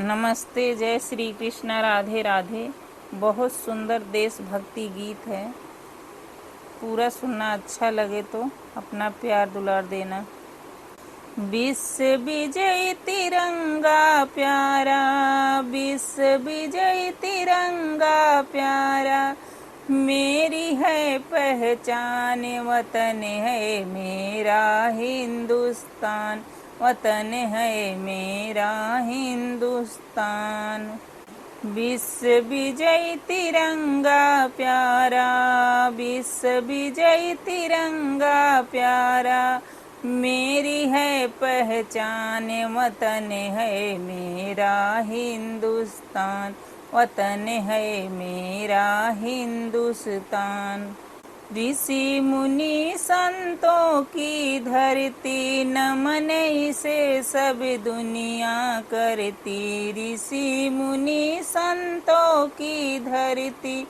नमस्ते, जय श्री कृष्ण, राधे राधे। बहुत सुंदर देशभक्ति गीत है। पूरा सुनना, अच्छा लगे तो अपना प्यार दुलार देना। विश्व विजय तिरंगा प्यारा, विश्व विजय तिरंगा प्यारा, मेरी है पहचान, वतन है मेरा हिंदुस्तान, वतन है मेरा हिंदुस्तान। विश्व विजय तिरंगा प्यारा, विश्व विजय तिरंगा प्यारा, मेरी है पहचान, वतन है मेरा हिंदुस्तान, वतन है मेरा हिंदुस्तान। ऋषि मुनि संतों की धरती, नमन इसे सब दुनिया करती। ऋषि मुनि संतों की धरती,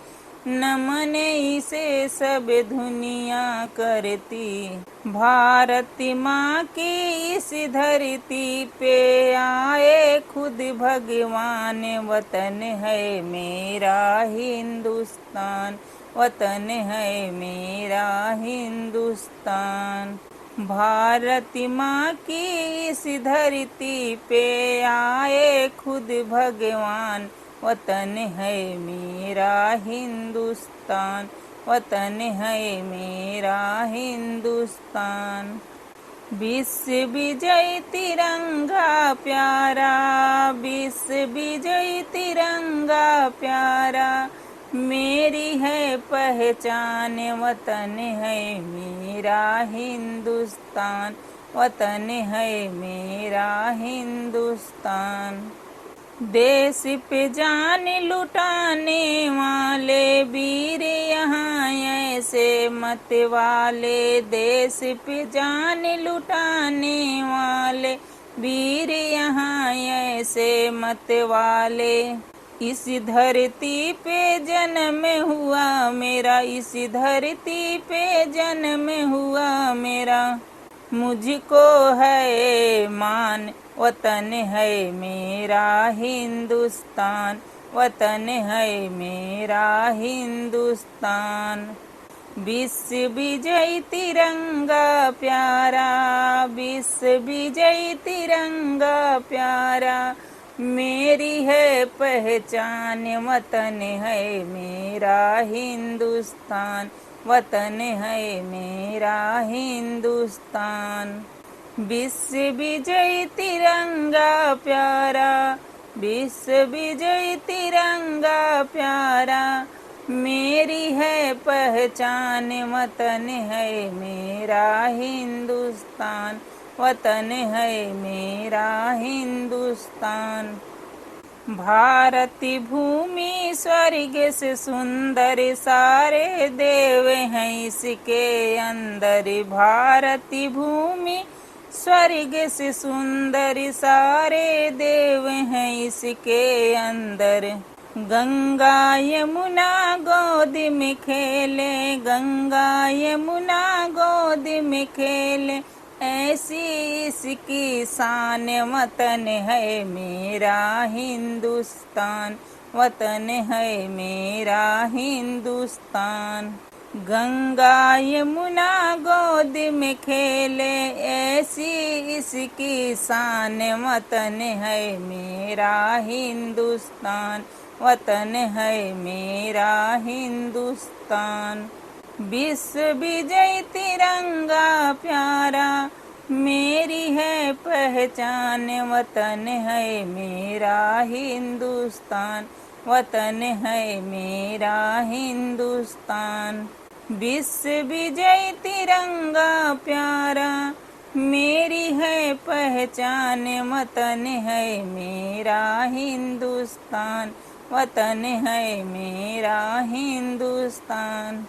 नमन इसे सब दुनिया करती। भारत माँ की इस धरती पे आए खुद भगवान, वतन है मेरा हिंदुस्तान, वतन है मेरा हिंदुस्तान। भारत माँ की इस धरती पे आए खुद भगवान, वतन है मेरा हिंदुस्तान, वतन है मेरा हिंदुस्तान। विश्व विजय तिरंगा प्यारा, विश्व विजय तिरंगा प्यारा, मेरी है पहचान, वतन है मेरा हिंदुस्तान, वतन है मेरा हिंदुस्तान। देश पे जान लुटाने वाले वीर यहाँ ऐसे मत वाले, देश पे जान लुटाने वाले वीर यहाँ ऐसे मत वाले। इस धरती पे जन्म हुआ मेरा, इस धरती पे जन्म हुआ मेरा, मुझको है मान, वतन है मेरा हिंदुस्तान, वतन है मेरा हिंदुस्तान। विश्व विजय तिरंगा प्यारा, विश्व विजय तिरंगा प्यारा, मेरी है पहचान, वतन है मेरा हिंदुस्तान, वतन है मेरा हिंदुस्तान। विश्व विजय तिरंगा प्यारा, विश्व विजय तिरंगा प्यारा, मेरी है पहचान, वतन है मेरा हिंदुस्तान, वतन है मेरा हिंदुस्तान। भारत भूमि स्वर्ग से सुंदर, सारे देव हैं इसके अंदर। भारत भूमि स्वर्ग से सुंदर, सारे देव हैं इसके अंदर। गंगा यमुना गोद में खेले, गंगा यमुना गोद में खेले, ऐसी इसकी शान, वतन है मेरा हिंदुस्तान, वतन है मेरा हिंदुस्तान। गंगा यमुना गोद में खेले, ऐसी इसकी शान, वतन है मेरा हिंदुस्तान, वतन है मेरा हिंदुस्तान। विश्व विजय तिरंगा प्यारा, मेरी है पहचान, वतन है मेरा हिंदुस्तान, वतन है मेरा हिंदुस्तान। विश्व विजय तिरंगा प्यारा, मेरी है पहचान, वतन है मेरा हिंदुस्तान, वतन है मेरा हिंदुस्तान।